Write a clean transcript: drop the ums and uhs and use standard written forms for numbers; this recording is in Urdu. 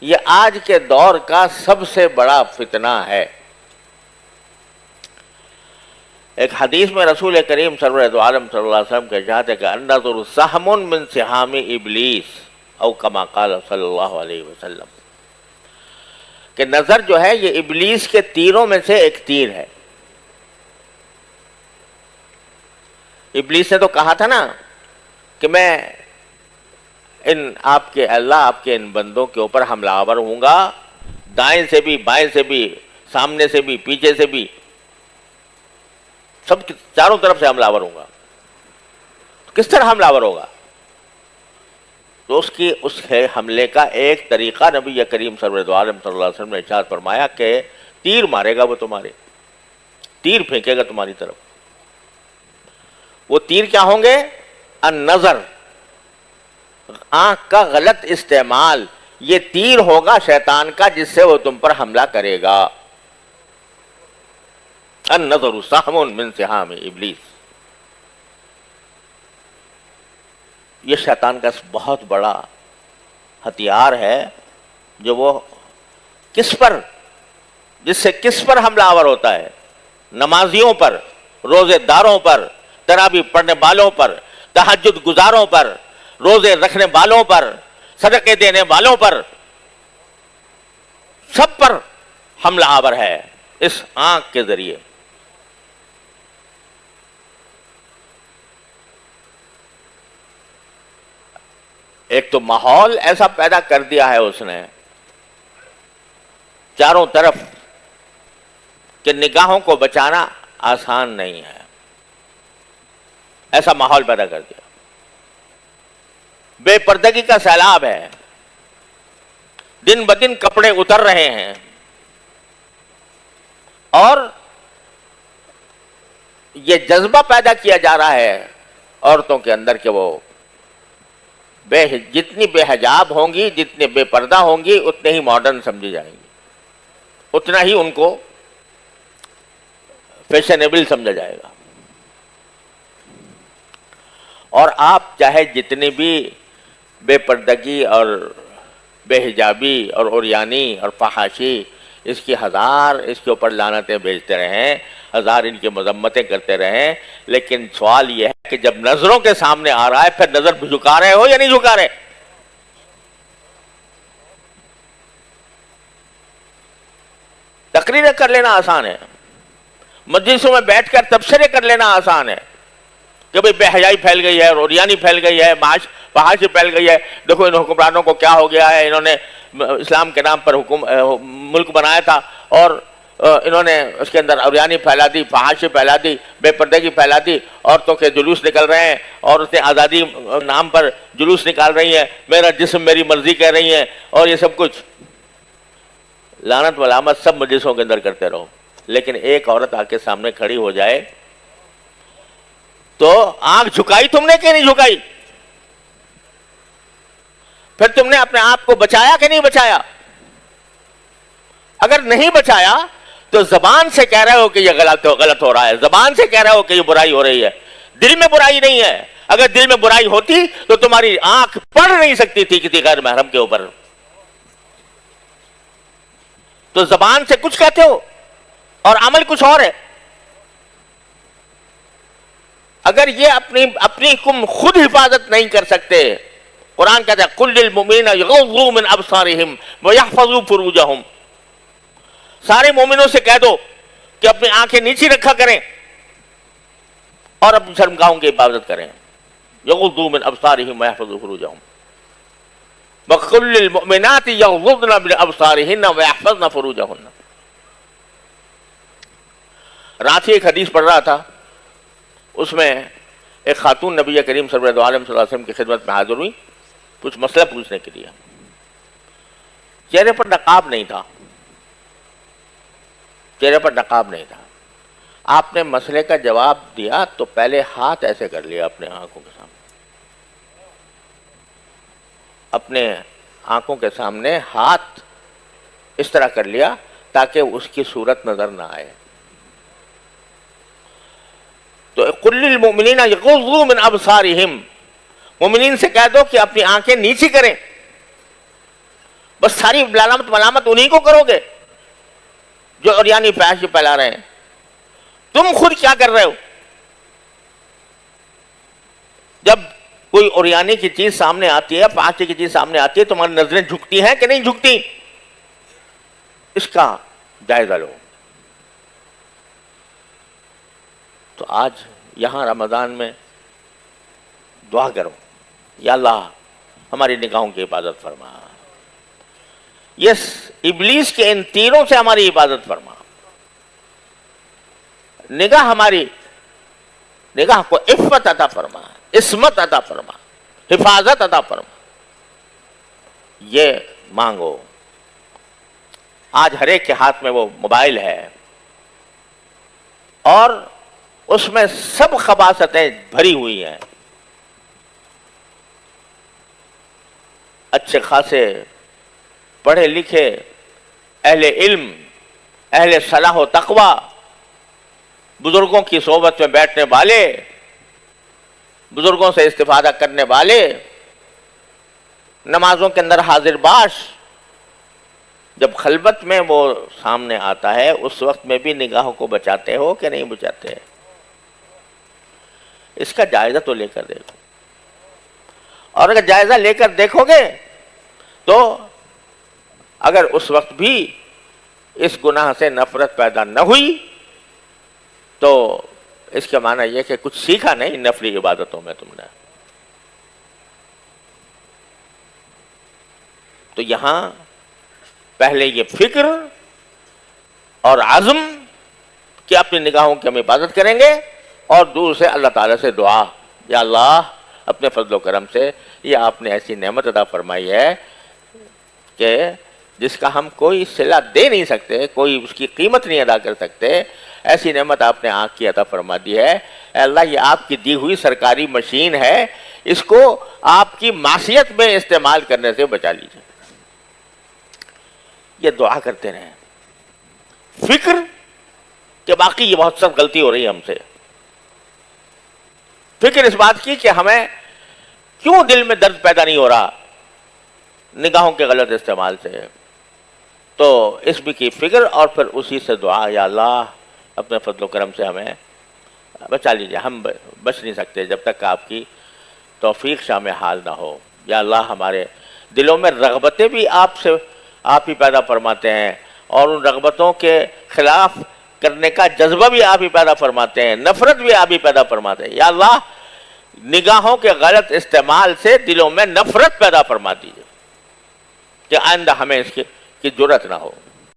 یہ آج کے دور کا سب سے بڑا فتنہ ہے۔ ایک حدیث میں رسول کریم سرور دو عالم صلی اللہ علیہ وسلم کے ارشاد ہے کہ النظر سہم من سہام ابلیس او کما قال صلی اللہ علیہ وسلم، کہ نظر جو ہے یہ ابلیس کے تیروں میں سے ایک تیر ہے۔ ابلیس نے تو کہا تھا نا کہ میں آپ کے ان بندوں کے اوپر حملہ آور ہوں گا، دائیں سے بھی، بائیں سے بھی، سامنے سے بھی، پیچھے سے بھی، سب چاروں طرف سے حملہ آور ہوں گا۔ کس طرح حملہ آور ہوگا؟ تو اس حملے کا ایک طریقہ نبی کریم سرور دو عالم صلی اللہ علیہ وسلم نے ارشاد فرمایا کہ تیر مارے گا، وہ تمہارے تیر پھینکے گا تمہاری طرف۔ وہ تیر کیا ہوں گے؟ النظر، آنکھ کا غلط استعمال، یہ تیر ہوگا شیطان کا جس سے وہ تم پر حملہ کرے گا۔ النظر سہم من سہام ابلیس، یہ شیطان کا بہت بڑا ہتھیار ہے جو وہ جس سے کس پر حملہ آور ہوتا ہے؟ نمازیوں پر، روزے داروں پر، تراویح پڑھنے والوں پر، تہجد گزاروں پر، روزے رکھنے والوں پر، صدقے دینے والوں پر، سب پر حملہ آور ہے اس آنکھ کے ذریعے۔ ایک تو ماحول ایسا پیدا کر دیا ہے اس نے چاروں طرف کہ نگاہوں کو بچانا آسان نہیں ہے، ایسا ماحول پیدا کر دیا۔ بے پردگی کا سیلاب ہے، دن بدن کپڑے اتر رہے ہیں، اور یہ جذبہ پیدا کیا جا رہا ہے عورتوں کے اندر کہ وہ جتنی بے حجاب ہوں گی، جتنے بے پردہ ہوں گی، اتنے ہی ماڈرن سمجھی جائیں گی، اتنا ہی ان کو فیشنیبل سمجھا جائے گا۔ اور آپ چاہے جتنی بھی بے پردگی اور بے حجابی اور عریانی اور فحاشی اس کے اوپر لعنتیں بھیجتے رہیں، ہزار ان کی مذمتیں کرتے رہیں، لیکن سوال یہ ہے کہ جب نظروں کے سامنے آ رہا ہے پھر نظر جھکا رہے ہو یا نہیں جھکا رہے؟ تقریریں کر لینا آسان ہے، مجلسوں میں بیٹھ کر تبصرے کر لینا آسان ہے کہ بھئی بے حیائی پھیل گئی ہے، عریانی پھیل گئی ہے، فحاشی پھیل گئی ہے، دیکھو ان حکمرانوں کو کیا ہو گیا ہے، انہوں نے اسلام کے نام پر ملک بنایا تھا اور انہوں نے اس کے اندر عریانی پھیلا دی، فحاشی پھیلا دی، بے پردگی پھیلا دی، عورتوں کے جلوس نکل رہے ہیں، عورتیں آزادی نام پر جلوس نکال رہی ہیں، میرا جسم میری مرضی کہہ رہی ہیں، اور یہ سب کچھ لعنت ملامت سب مجلسوں کے اندر کرتے رہو، لیکن ایک عورت آ کے سامنے کھڑی ہو جائے تو آنکھ جھکائی تم نے کہ نہیں جھکائی؟ پھر تم نے اپنے آپ کو بچایا کہ نہیں بچایا؟ اگر نہیں بچایا تو زبان سے کہہ رہے ہو کہ یہ غلط ہو رہا ہے، زبان سے کہہ رہے ہو کہ یہ برائی ہو رہی ہے، دل میں برائی نہیں ہے۔ اگر دل میں برائی ہوتی تو تمہاری آنکھ پڑ نہیں سکتی تھی کسی غیر محرم کے اوپر۔ تو زبان سے کچھ کہتے ہو اور عمل کچھ اور ہے۔ اگر یہ اپنی خود حفاظت نہیں کر سکتے، قرآن کہتا ہے قُلْ لِلْمُؤْمِنِينَ يَغُضُّوا مِنْ أَبْصَارِهِمْ وَيَحْفَظُوا فُرُوجَهُمْ، سارے مومنوں سے کہہ دو کہ اپنی آنکھیں نیچی رکھا کریں اور اپنی شرمگاہوں کی حفاظت کریں۔ يَغُضُّوا مِنْ أَبْصَارِهِمْ وَيَحْفَظُوا فُرُوجَهُمْ وَقُلْ لِلْمُؤْمِنَاتِ يَغْضُضْنَ مِنْ أَبْصَارِهِنَّ وَيَحْفَظْنَ فُرُوجَهُنَّ۔ رات ہی ایک حدیث پڑھ رہا تھا، اس میں ایک خاتون نبی کریم صلی اللہ علیہ وسلم کی خدمت میں حاضر ہوئی کچھ مسئلہ پوچھنے کے لیے۔ چہرے پر نقاب نہیں تھا، چہرے پر نقاب نہیں تھا۔ آپ نے مسئلے کا جواب دیا تو پہلے ہاتھ ایسے کر لیا اپنے آنکھوں کے سامنے، اپنے آنکھوں کے سامنے ہاتھ اس طرح کر لیا تاکہ اس کی صورت نظر نہ آئے۔ تو قُلْ لِلْمُؤْمِنِينَ يَغُضُّوا مِنْ أَبْصَارِهِمْ، مومنین سے کہہ دو کہ اپنی آنکھیں نیچی کریں۔ بس ساری ملامت ملامت انہی کو کرو گے جو عریانی فحش پھیلا رہے ہیں. تم خود کیا کر رہے ہو؟ جب کوئی عریانی کی چیز سامنے آتی ہے، فحش کی چیز سامنے آتی ہے، تمہاری نظریں جھکتی ہیں کہ نہیں جھکتی؟ اس کا جائزہ لو. تو آج یہاں رمضان میں دعا کرو، یا اللہ ہماری نگاہوں کی حفاظت فرما، یس ابلیس کے ان تیروں سے ہماری حفاظت فرما. نگاہ کو عفت عطا فرما، عصمت عطا فرما، حفاظت عطا فرما. یہ مانگو. آج ہر ایک کے ہاتھ میں وہ موبائل ہے اور اس میں سب خباثتیں بھری ہوئی ہیں. اچھے خاصے پڑھے لکھے اہل علم، اہل صلاح و تقوی، بزرگوں کی صحبت میں بیٹھنے والے، بزرگوں سے استفادہ کرنے والے، نمازوں کے اندر حاضر باش، جب خلوت میں وہ سامنے آتا ہے اس وقت میں بھی نگاہوں کو بچاتے ہو کہ نہیں بچاتے؟ اس کا جائزہ تو لے کر دیکھو. اور اگر جائزہ لے کر دیکھو گے تو اگر اس وقت بھی اس گناہ سے نفرت پیدا نہ ہوئی تو اس کا معنی یہ کہ کچھ سیکھا نہیں نفلی عبادتوں میں تم نے. تو یہاں پہلے یہ فکر اور عزم کہ اپنی نگاہوں کی ہم حفاظت کریں گے، اور دور سے اللہ تعالیٰ سے دعا، یا اللہ اپنے فضل و کرم سے یہ آپ نے ایسی نعمت عطا فرمائی ہے کہ جس کا ہم کوئی صلہ دے نہیں سکتے، کوئی اس کی قیمت نہیں ادا کر سکتے، ایسی نعمت آپ نے آنکھ کی عطا فرما دی ہے. اے اللہ یہ آپ کی دی ہوئی سرکاری مشین ہے، اس کو آپ کی معصیت میں استعمال کرنے سے بچا لیجیے. یہ دعا کرتے رہیں. فکر کہ باقی یہ بہت سخت غلطی ہو رہی ہے ہم سے. فکر اس بات کی کہ ہمیں کیوں دل میں درد پیدا نہیں ہو رہا نگاہوں کے غلط استعمال سے. تو اس بھی کی فکر اور پھر اسی سے دعا، یا اللہ اپنے فضل و کرم سے ہمیں بچا لیجیے. ہم بچ نہیں سکتے جب تک آپ کی توفیق شامل حال نہ ہو. یا اللہ ہمارے دلوں میں رغبتیں بھی آپ ہی پیدا فرماتے ہیں، اور ان رغبتوں کے خلاف کرنے کا جذبہ بھی آپ ہی پیدا فرماتے ہیں، نفرت بھی آپ ہی پیدا فرماتے ہیں. یا اللہ نگاہوں کے غلط استعمال سے دلوں میں نفرت پیدا فرما دیجیے کہ آئندہ ہمیں اس کی جرأت نہ ہو.